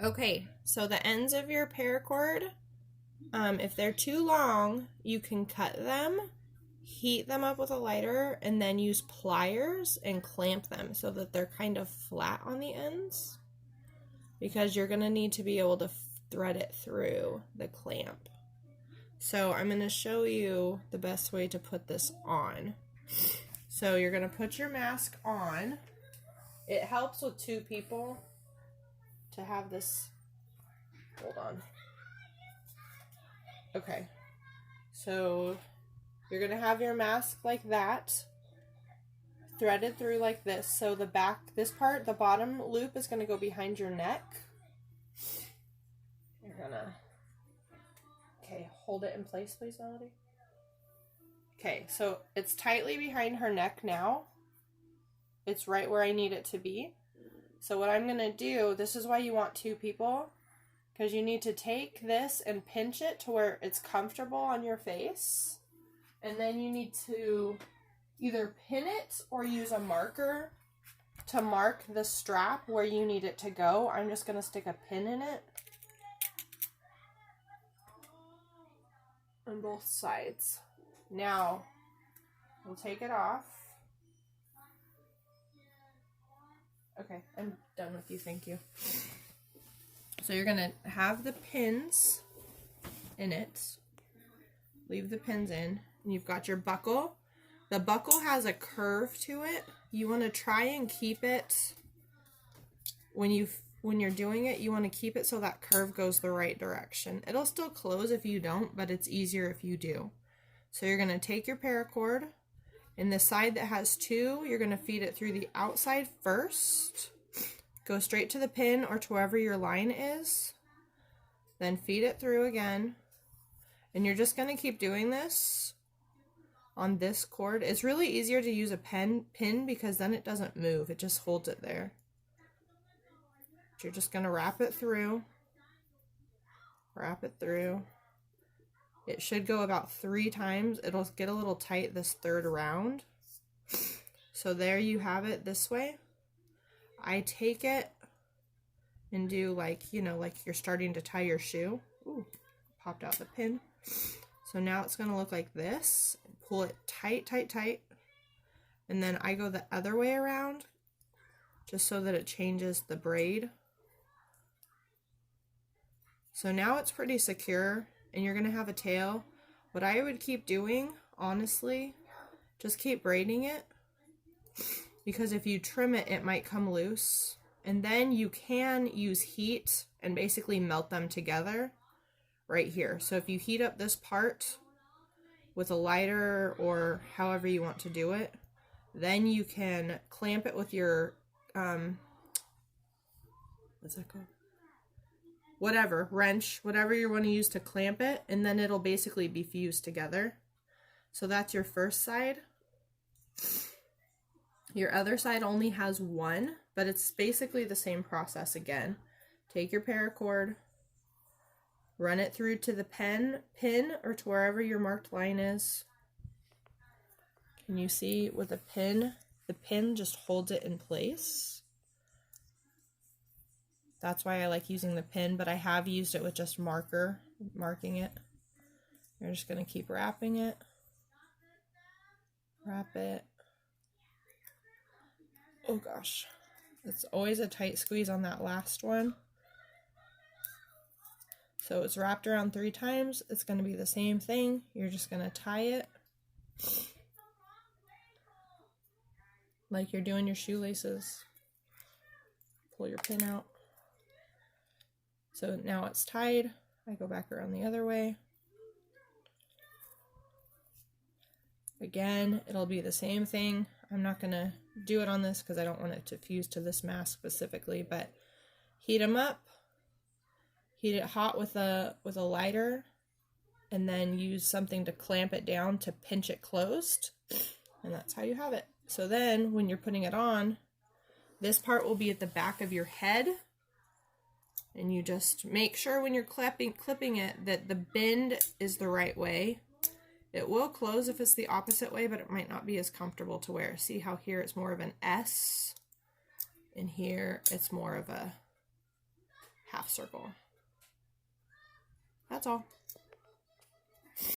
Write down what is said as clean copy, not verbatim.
Okay, so the ends of your paracord, if they're too long, you can cut them, heat them up with a lighter, and then use pliers and clamp them so that they're kind of flat on the ends, because you're going to need to be able to thread it through the clamp. So I'm going to show you the best way to put this on. So you're going to put your mask on. It helps with two people to have this. Hold on. Okay. So you're going to have your mask like that, threaded through like this. So the back, this part, the bottom loop is going to go behind your neck. You're going to, okay, hold it in place, please, Melody. Okay, so it's tightly behind her neck now. It's right where I need it to be. So what I'm going to do, this is why you want two people, because you need to take this and pinch it to where it's comfortable on your face. And then you need to either pin it or use a marker to mark the strap where you need it to go. I'm just going to stick a pin in it on both sides. Now, we'll take it off. Okay, I'm done with you, thank you. So you're going to have the pins in it. Leave the pins in. And you've got your buckle. The buckle has a curve to it. You want to try and keep it, when you're doing it, you want to keep it so that curve goes the right direction. It'll still close if you don't, but it's easier if you do. So you're going to take your paracord, and the side that has two, you're going to feed it through the outside first. Go straight to the pin or to wherever your line is. Then feed it through again. And you're just going to keep doing this on this cord. It's really easier to use a pin because then it doesn't move. It just holds it there. You're just going to wrap it through. Wrap it through. It should go about 3 times. It'll get a little tight this third round. So there you have it this way. I take it and do like, you know, like you're starting to tie your shoe. Ooh, popped out the pin. So now it's going to look like this. Pull it tight, tight, tight. And then I go the other way around just so that it changes the braid. So now it's pretty secure and you're going to have a tail. What I would keep doing, honestly, just keep braiding it, because if you trim it, it might come loose. And then you can use heat and basically melt them together right here. So if you heat up this part with a lighter or however you want to do it, then you can clamp it with your, what's that called? Whatever, wrench, whatever you want to use to clamp it, and then it'll basically be fused together. So that's your first side. Your other side only has one, but it's basically the same process again. Take your paracord, run it through to the pin or to wherever your marked line is. Can you see with the pin just holds it in place. That's why I like using the pin, but I have used it with just marking it. You're just going to keep wrapping it. Wrap it. Oh gosh. It's always a tight squeeze on that last one. So it's wrapped around 3 times. It's going to be the same thing. You're just going to tie it like you're doing your shoelaces. Pull your pin out. So now it's tied. I go back around the other way. Again, it'll be the same thing. I'm not going to do it on this because I don't want it to fuse to this mask specifically, but heat them up. Heat it hot with a lighter, and then use something to clamp it down to pinch it closed. And that's how you have it. So then when you're putting it on, this part will be at the back of your head. And you just make sure when you're clipping it that the bend is the right way. It will close if it's the opposite way, but it might not be as comfortable to wear. See how here it's more of an S, and here it's more of a half circle. That's all.